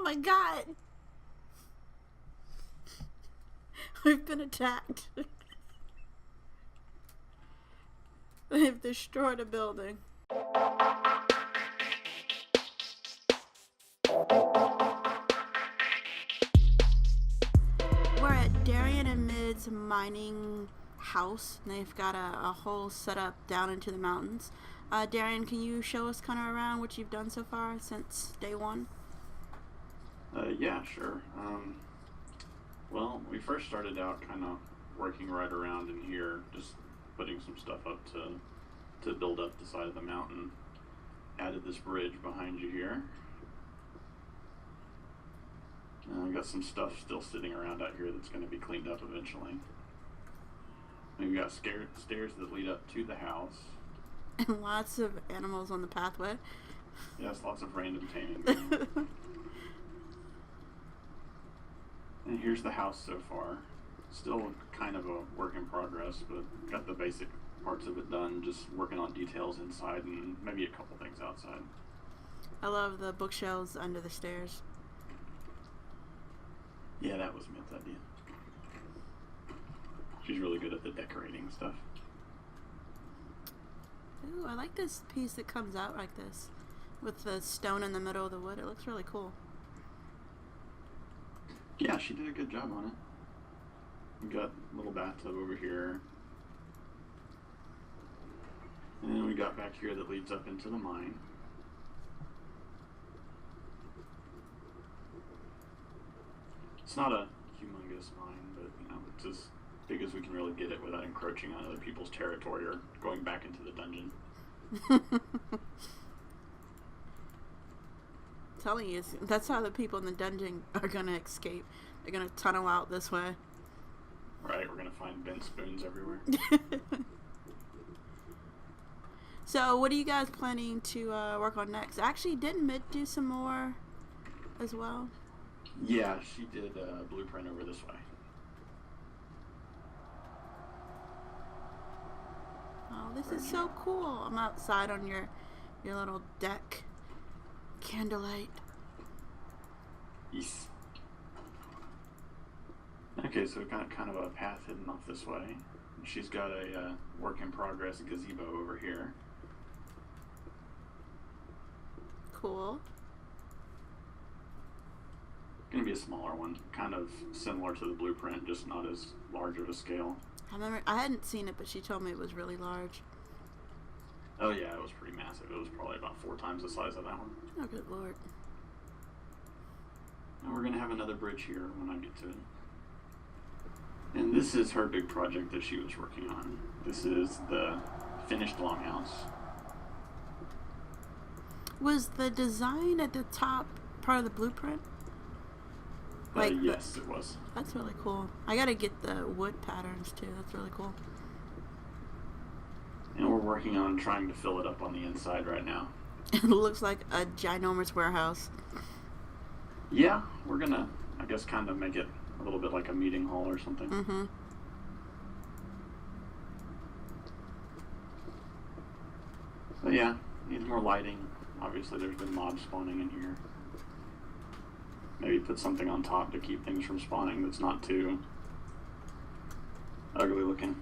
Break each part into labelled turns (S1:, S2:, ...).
S1: my god! We've been attacked. They've destroyed a building. We're at Darian and Mid's mining house. They've got a whole setup down into the mountains. Darian, can you show us kind of around what you've done so far since day one?
S2: Yeah, sure. Well, we first started out kind of working right around in here, just putting some stuff up to build up the side of the mountain. Added this bridge behind you here. We got some stuff still sitting around out here that's going to be cleaned up eventually. We've got stairs that lead up to the house.
S1: And lots of animals on the pathway.
S2: Yes, lots of random taming. And here's the house so far. Still kind of a work in progress, but got the basic parts of it done. Just working on details inside and maybe a couple things outside.
S1: I love the bookshelves under the stairs.
S2: Yeah, that was Mid's idea. She's really good at the decorating stuff.
S1: Ooh, I like this piece that comes out like this, with the stone in the middle of the wood. It looks really cool.
S2: Yeah, she did a good job on it. We got a little bathtub over here. And then we got back here that leads up into the mine. It's not a humongous mine, but you know, it's as big as we can really get it without encroaching on other people's territory or going back into the dungeon.
S1: Telling you, that's how the people in the dungeon are gonna escape. They're gonna tunnel out this way.
S2: Right, we're gonna find bent spoons everywhere.
S1: So, what are you guys planning to work on next? Actually, didn't Mid do some more as well?
S2: Yeah, she did a blueprint over this way.
S1: Oh, this is so cool. I'm outside on your little deck. Candlelight.
S2: Yes. Okay, so we've got kind of a path hidden off this way. She's got a work in progress gazebo over here.
S1: Cool.
S2: Gonna be a smaller one, kind of similar to the blueprint, just not as large of a scale.
S1: I remember, I hadn't seen it, but she told me it was really large.
S2: Oh yeah, it was pretty massive. It was probably about 4 times the size of that one.
S1: Oh, good lord.
S2: And we're gonna have another bridge here when I get to it. And this is her big project that she was working on. This is the finished longhouse.
S1: Was the design at the top part of the blueprint?
S2: Yes, it was.
S1: That's really cool. I gotta get the wood patterns too. That's really cool.
S2: And we're working on trying to fill it up on the inside right now.
S1: It looks like a ginormous warehouse.
S2: Yeah, we're gonna, I guess, kind of make it a little bit like a meeting hall or something.
S1: Mm-hmm.
S2: But yeah, needs more lighting. Obviously, there's been mobs spawning in here. Maybe put something on top to keep things from spawning that's not too ugly looking.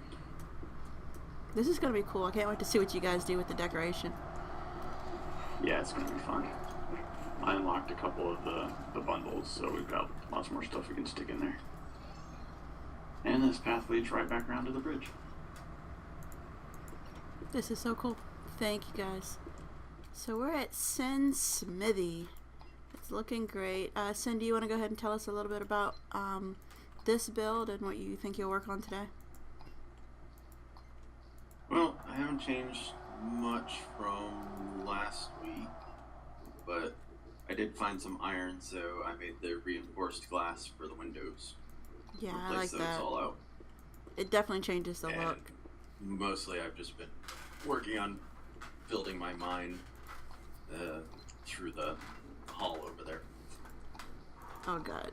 S1: This is gonna be cool. I can't wait to see what you guys do with the decoration.
S2: Yeah, it's gonna be fun. I unlocked a couple of the bundles, so we've got lots more stuff we can stick in there. And this path leads right back around to the bridge.
S1: This is so cool. Thank you guys. So we're at Sin's Smithy. It's looking great. Sin, do you want to go ahead and tell us a little bit about this build and what you think you'll work on today?
S3: Well, I haven't changed much from last week, but I did find some iron, so I made the reinforced glass for the windows.
S1: Yeah, I
S3: Replace
S1: like
S3: those
S1: that.
S3: all out.
S1: It definitely changes the
S3: And
S1: look.
S3: mostly I've just been working on building my mine through the hall over there.
S1: Oh god.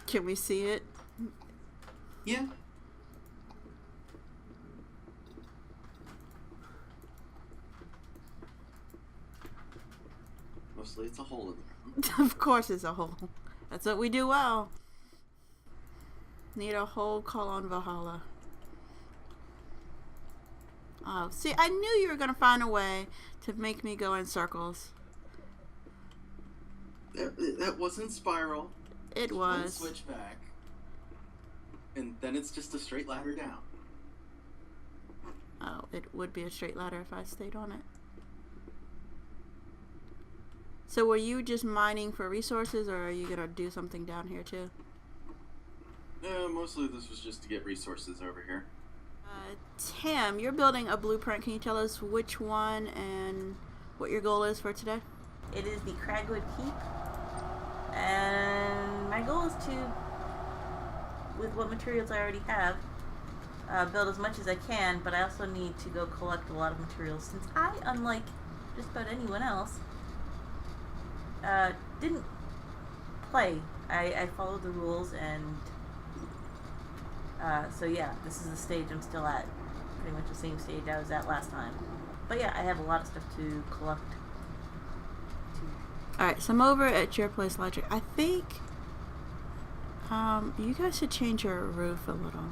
S1: Can we see it?
S3: Yeah. Mostly it's a hole in there.
S1: Of course it's a hole. That's what we do well. Need a hole, call on Valhalla. Oh, see, I knew you were going to find a way to make me go in circles.
S3: That wasn't spiral.
S1: It
S3: Just
S1: was.
S3: one switch back. And then it's just a straight ladder down.
S1: Oh, it would be a straight ladder if I stayed on it. So were you just mining for resources, or are you going to do something down here too?
S3: Mostly this was just to get resources over here.
S1: Tim, you're building a blueprint. Can you tell us which one and what your goal is for today?
S4: It is the Cragwood Keep, and my goal is to, with what materials I already have, build as much as I can, but I also need to go collect a lot of materials, since I, unlike just about anyone else, didn't play. I followed the rules, and so yeah, this is the stage I'm still at. Pretty much the same stage I was at last time. But yeah, I have a lot of stuff to collect.
S1: Alright, so I'm over at your place, Logic. I think you guys should change your roof a little.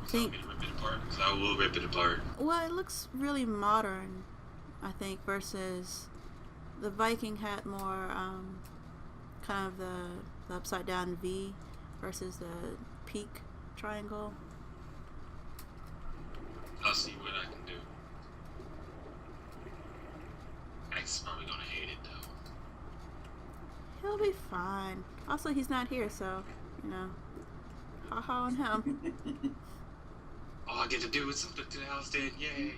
S1: I think.
S5: Want me to rip it apart? 'Cause I will rip it apart.
S1: Well, it looks really modern, I think, versus the Viking had more kind of the upside down V versus the peak triangle.
S5: I'll see what I can do. Max is probably gonna hate it though.
S1: He'll be fine. Also, he's not here, so, you know, haha on him.
S5: All I get to do is something to the house then, yay!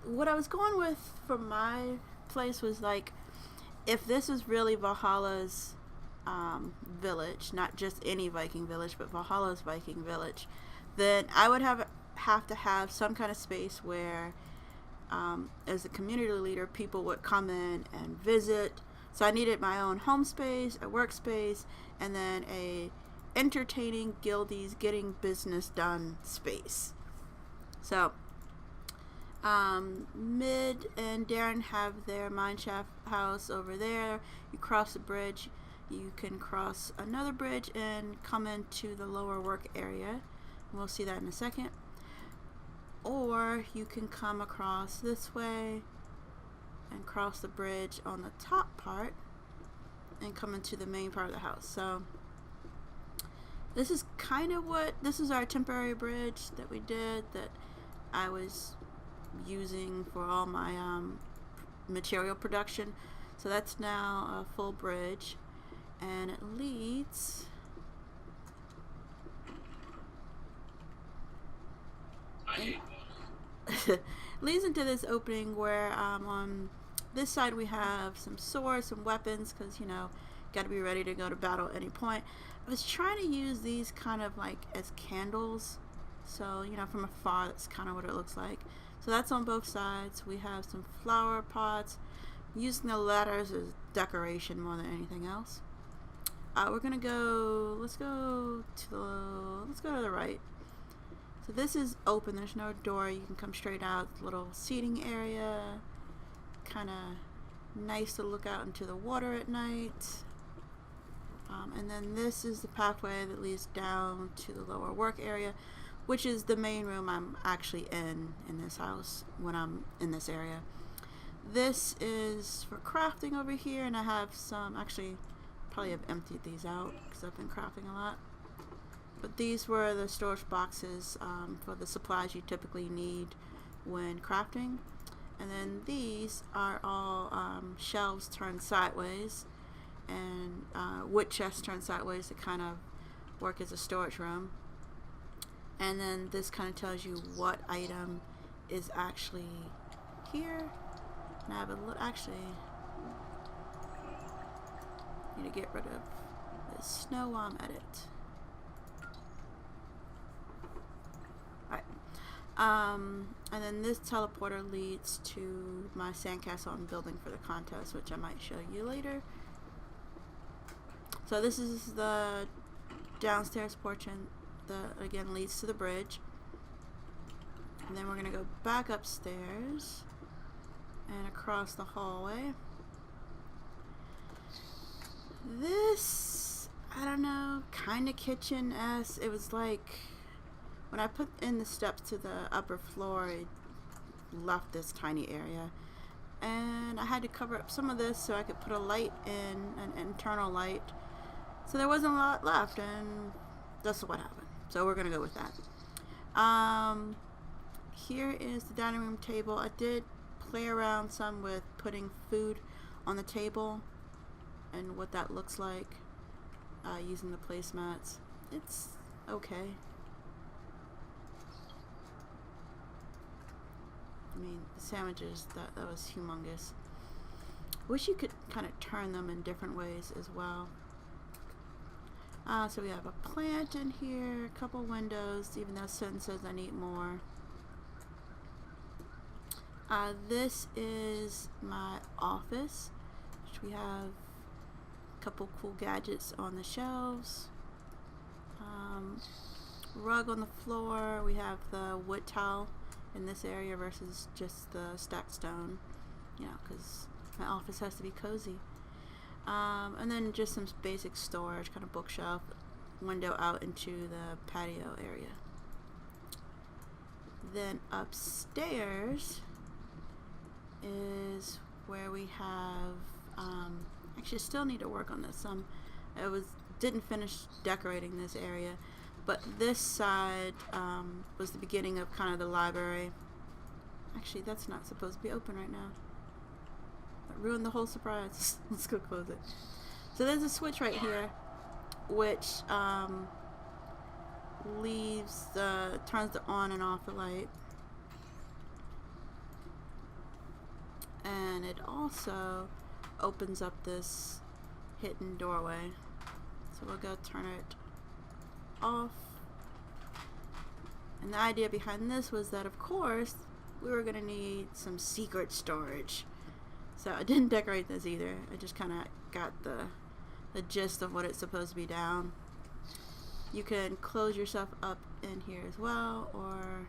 S1: What I was going with for my place was like, if this is really Valhalla's village, not just any Viking village, but Valhalla's Viking village, then I would have to have some kind of space where, as a community leader, people would come in and visit. So I needed my own home space, a workspace, and then a entertaining guildies getting business done space. So Mid and Darren have their mineshaft house over there. You cross the bridge, you can cross another bridge and come into the lower work area. We'll see that in a second. Or you can come across this way and cross the bridge on the top part and come into the main part of the house. So this is kind of this is our temporary bridge that we did, that I was using for all my material production. So that's now a full bridge, and it leads
S5: I hate water.
S1: leads into this opening where on this side we have some swords, some weapons, because, you know, got to be ready to go to battle at any point. I was trying to use these kind of like as candles, so, you know, from afar that's kind of what it looks like. So that's on both sides. We have some flower pots. I'm using the ladders as decoration more than anything else. We're gonna go. Let's go to the right. So this is open. There's no door. You can come straight out. Little seating area. Kind of nice to look out into the water at night. And then this is the pathway that leads down to the lower work area, which is the main room I'm actually in this house when I'm in this area. This is for crafting over here, and I have some, actually probably have emptied these out because I've been crafting a lot. But these were the storage boxes for the supplies you typically need when crafting. And then these are all shelves turned sideways, and wood chests turned sideways to kind of work as a storage room. And then this kind of tells you what item is actually here. And I have a look. Actually, need to get rid of the snow while I'm at it. Alright. And then this teleporter leads to my sandcastle I'm building for the contest, which I might show you later. So this is the downstairs portion that again leads to the bridge. And then we're going to go back upstairs. and across the hallway. This, I don't know, kind of kitchen-esque. It was like when I put in the steps to the upper floor, it left this tiny area, and I had to cover up some of this so I could put a light in, an internal light, so there wasn't a lot left, and that's what happened. So we're gonna go with that. Here is the dining room table. I did play around some with putting food on the table and what that looks like using the placemats. It's okay. I mean, the sandwiches, that was humongous. Wish you could kind of turn them in different ways as well. So we have a plant in here, a couple windows, even though Sin says I need more. This is my office, which we have a couple cool gadgets on the shelves. Rug on the floor. We have the wood tile in this area versus just the stacked stone, you know, because my office has to be cozy. And then just some basic storage, kind of bookshelf, window out into the patio area. Then upstairs is where we have, actually still need to work on this. Didn't finish decorating this area, but this side was the beginning of kind of the library. Actually, that's not supposed to be open right now. That ruined the whole surprise. Let's go close it. So there's a switch right here, which turns the on and off the light. And it also opens up this hidden doorway. So we'll go turn it off. And the idea behind this was that, of course, we were going to need some secret storage. So I didn't decorate this either. I just kind of got the gist of what it's supposed to be down. You can close yourself up in here as well, or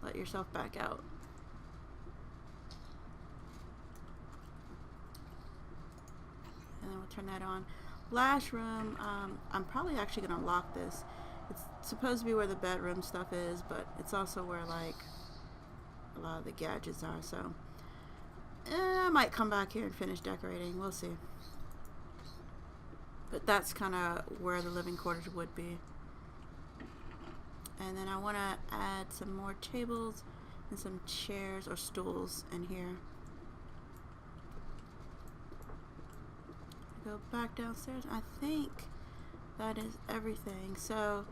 S1: let yourself back out. And then we'll turn that on. Last room, I'm probably actually going to lock this. It's supposed to be where the bedroom stuff is, but it's also where, like, a lot of the gadgets are, so I might come back here and finish decorating. We'll see. But that's kind of where the living quarters would be. And then I want to add some more tables and some chairs or stools in here. Go back downstairs. I think that is everything. So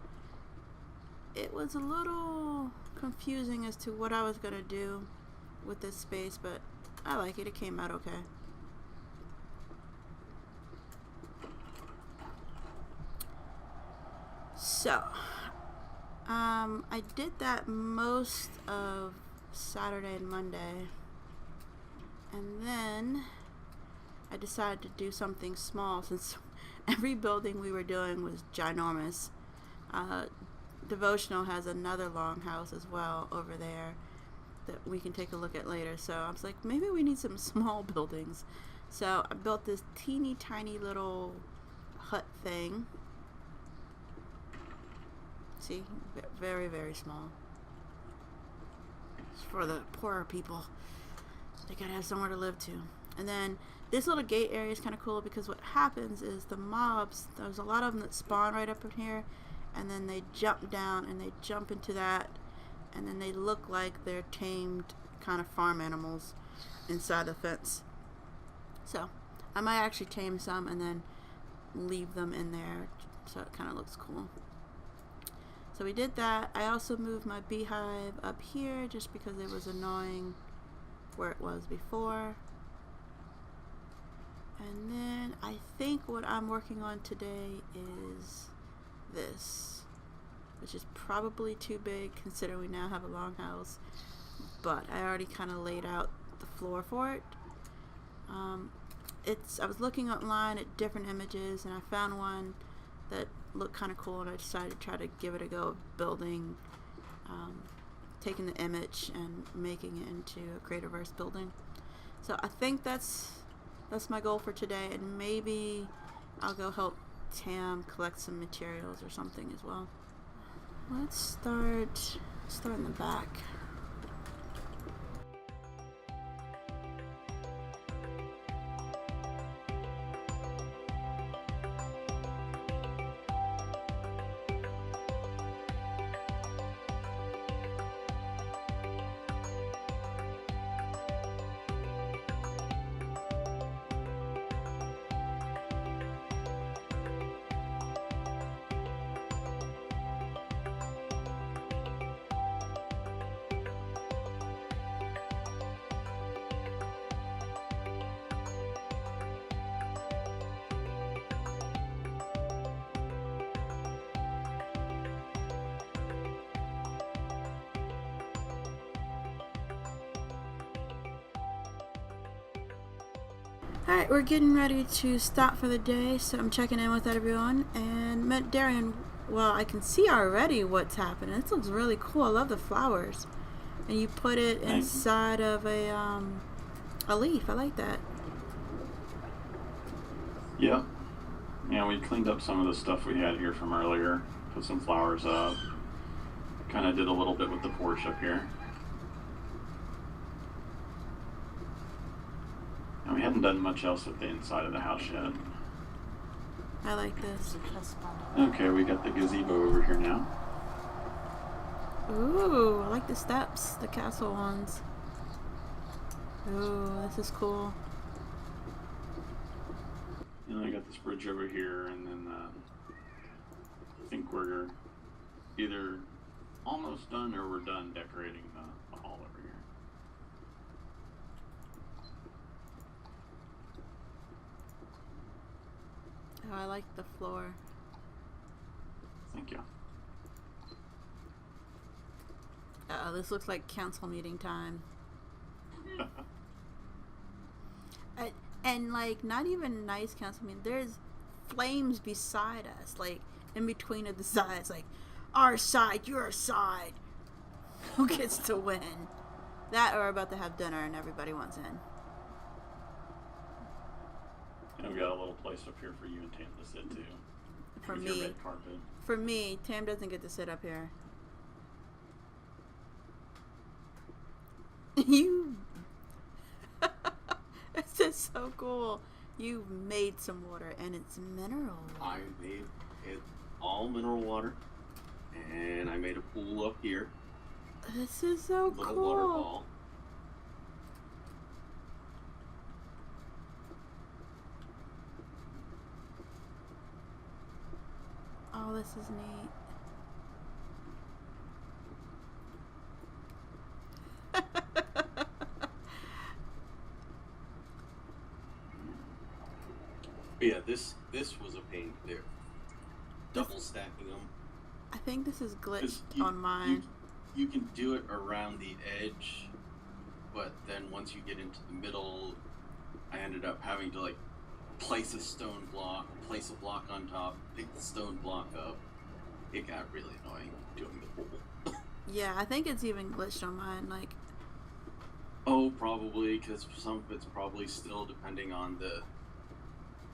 S1: it was a little confusing as to what I was going to do with this space, but I like it. It came out okay. So I did that most of Saturday and Monday, and then I decided to do something small since every building we were doing was ginormous. Devotional has another longhouse as well over there that we can take a look at later. So I was like, maybe we need some small buildings. So I built this teeny tiny little hut thing. See, very, very small. It's for the poorer people. They gotta have somewhere to live too. And then this little gate area is kind of cool because what happens is the mobs, there's a lot of them that spawn right up in here, and then they jump down and they jump into that, and then they look like they're tamed kind of farm animals inside the fence. So I might actually tame some and then leave them in there so it kind of looks cool. So we did that. I also moved my beehive up here just because it was annoying where it was before. And then I think what I'm working on today is this, which is probably too big considering we now have a longhouse, but I already kind of laid out the floor for it. I was looking online at different images and I found one that looked kind of cool, and I decided to try to give it a go of building, taking the image and making it into a Creativerse building. So I think that's my goal for today, and maybe I'll go help Tam collect some materials or something as well. Let's start in the back. Alright, we're getting ready to stop for the day, so I'm checking in with everyone. And met Darian. Well, I can see already what's happening. This looks really cool. I love the flowers. And you put it inside of a leaf. I like that.
S2: Yep. Yeah, we cleaned up some of the stuff we had here from earlier. Put some flowers up. Kind of did a little bit with the porch up here. And we hadn't done much else with the inside of the house yet.
S1: I like this.
S2: Okay, we got the gazebo over here now.
S1: Ooh, I like the steps, the castle ones. Ooh, this is cool.
S2: And I got this bridge over here, and then I think we're either almost done or we're done decorating the hall over here.
S1: Oh, I like the floor.
S2: Thank you.
S1: Uh-oh, this looks like council meeting time. And like, not even nice council meeting. There's flames beside us, like in between of the sides. Like, our side, your side. Who gets to win? That, or we're about to have dinner and everybody wants in.
S2: And we got a little place up here for you and Tam to sit too.
S1: For
S2: with your
S1: me.
S2: red carpet.
S1: For me, Tam doesn't get to sit up here. You. This is so cool. You made some water, and it's mineral water.
S3: I made it all mineral water, and I made a pool up here.
S1: This is so
S3: Little
S1: cool.
S3: waterfall.
S1: Oh, this is neat.
S3: But yeah, this was a pain to do. Double stacking them.
S1: I think this is
S3: 'Cause
S1: glitched on mine.
S3: You can do it around the edge, but then once you get into the middle, I ended up having to like place a stone block, place a block on top, pick the stone block up. It got really annoying doing the pool.
S1: Yeah, I think it's even glitched on mine. Like,
S3: Oh, probably, because some of it's probably still depending on the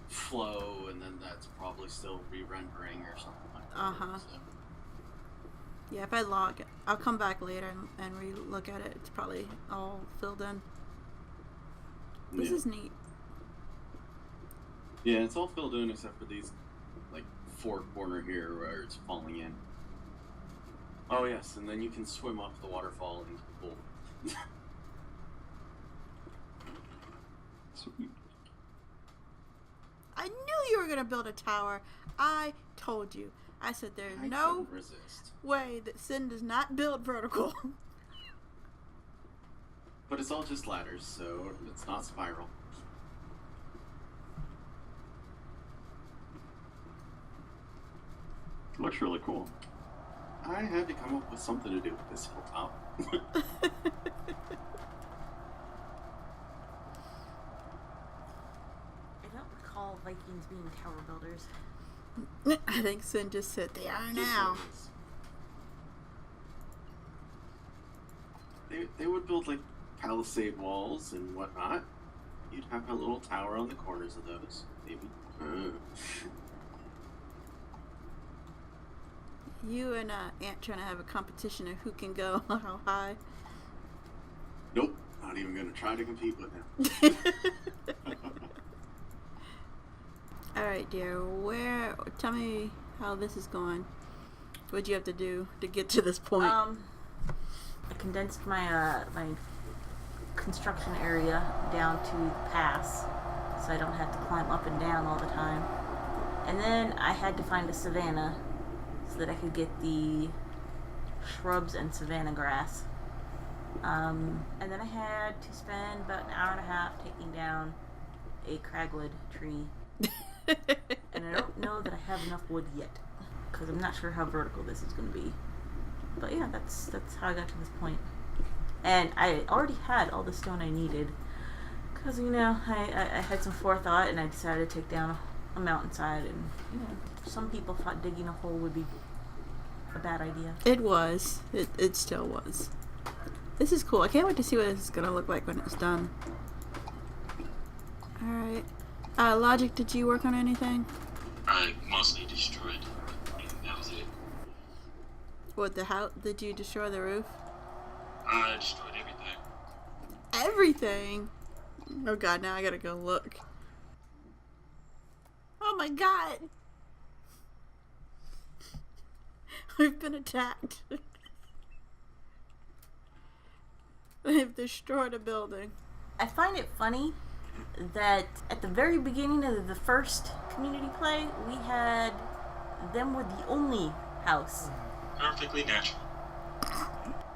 S3: flow, and then that's probably still re-rendering or something like that.
S1: Uh-huh.
S3: So.
S1: yeah, if I log, I'll come back later and re-look at it. It's probably all filled in. This
S3: Yeah.
S1: is neat.
S3: Yeah, it's all filled in except for these, like, four corner here where it's falling in. Oh, yes, and then you can swim off the waterfall into the pool.
S2: Sweet.
S1: I knew you were gonna build a tower. I told you. I said there's
S3: I
S1: no
S3: couldn't resist.
S1: way that Sin does not build vertical.
S3: But it's all just ladders, so it's not spiral.
S2: Looks really cool.
S3: I had to come up with something to do with this hilltop.
S4: I don't recall Vikings being tower builders.
S1: I think Sin just said they are
S3: Just
S1: now.
S3: like this. They would build like palisade walls and whatnot, You'd have a little tower on the corners of those, maybe.
S1: You and Ant trying to have a competition of who can go how high.
S3: Nope, not even gonna try to compete with him.
S1: Alright, dear. Tell me how this is going. What'd you have to do to get to this point?
S4: I condensed my my construction area down to the pass, so I don't have to climb up and down all the time. And then I had to find a savanna so that I could get the shrubs and savanna grass. And then I had to spend about an hour and a half taking down a cragwood tree. And I don't know that I have enough wood yet, because I'm not sure how vertical this is going to be. But yeah, that's how I got to this point. And I already had all the stone I needed, because, you know, I had some forethought, and I decided to take down a mountainside. And, you know, some people thought digging a hole would be a bad idea.
S1: It was. It still was. This is cool. I can't wait to see what this is going to look like when it's done. Alright. Logic, did you work on anything?
S5: I mostly destroyed, and that was it.
S1: What, the house? Did you destroy the roof?
S5: I destroyed everything.
S1: Everything? Oh god, now I gotta go look. Oh my god! We've been attacked. They've destroyed a building.
S4: I find it funny that at the very beginning of the first community play, we had them were the only house.
S5: Perfectly natural.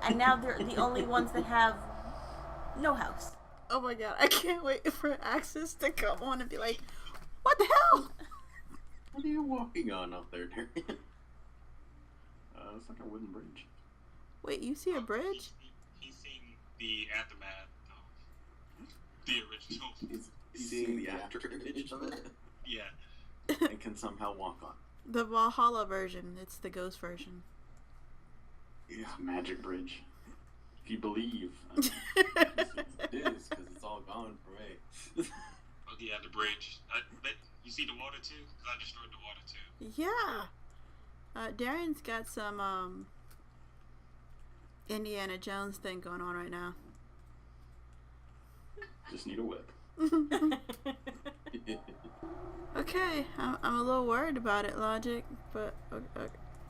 S4: And now they're the only ones that have no house.
S1: Oh my god, I can't wait for Axis to come on and be like, what the hell?
S3: What are you walking on up there, Darian?
S2: It's like a wooden bridge.
S1: Wait, you see a bridge?
S5: He's seen the aftermath of the original.
S3: He's seeing the after image of it
S5: Yeah.
S3: and can somehow walk on.
S1: The Valhalla version. It's the ghost version.
S3: Yeah,
S2: It's a magic bridge. If you believe.
S3: it is, because it's all gone for me.
S5: Oh yeah, the bridge. But you see the water too? 'Cause I destroyed the water too.
S1: Yeah. Darian's got some Indiana Jones thing going on right now.
S2: Just need a whip.
S1: Okay, I'm a little worried about it, Logic, but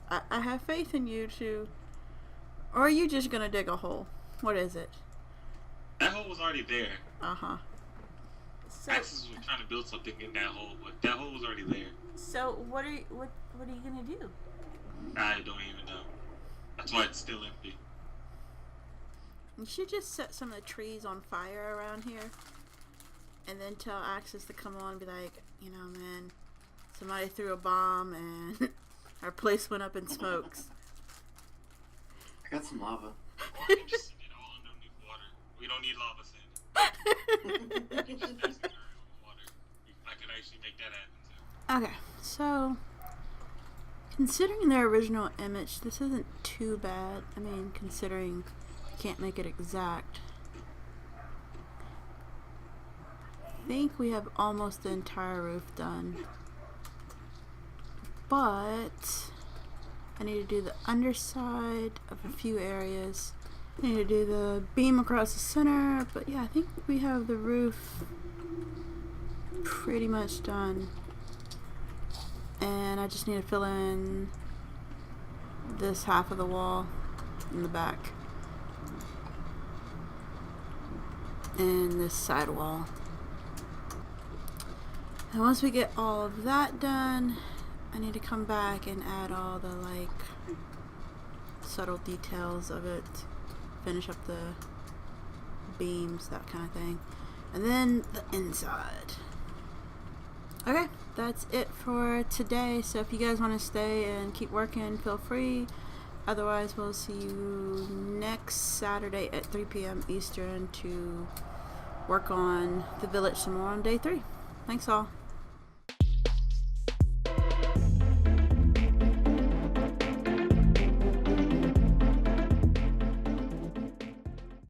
S1: I have faith in you to. Or are you just gonna dig a hole? What is it?
S5: That hole was already there.
S1: Uh-huh.
S4: So,
S5: Axis was trying to build something in that hole, but that hole was already there.
S4: so what are you gonna do?
S5: I don't even know. That's why it's still empty.
S1: You should just set some of the trees on fire around here. And then tell Axis to come on and be like, you know, man, somebody threw a bomb and our place went up in smokes.
S3: I got some lava.
S5: Or we can just send it all underneath water. We don't need lava sand. We can just basically water. I could actually make that happen too.
S1: Okay, so considering their original image, this isn't too bad. I mean, considering you can't make it exact. I think we have almost the entire roof done. But I need to do the underside of a few areas. I need to do the beam across the center, but yeah, I think we have the roof pretty much done. And I just need to fill in this half of the wall in the back. And this side wall. And once we get all of that done, I need to come back and add all the like subtle details of it, finish up the beams, that kind of thing, and then the inside. Okay, that's it for today. So if you guys want to stay and keep working, feel free. Otherwise, we'll see you next Saturday at 3 p.m. Eastern to work on the village some more on day 3. Thanks all.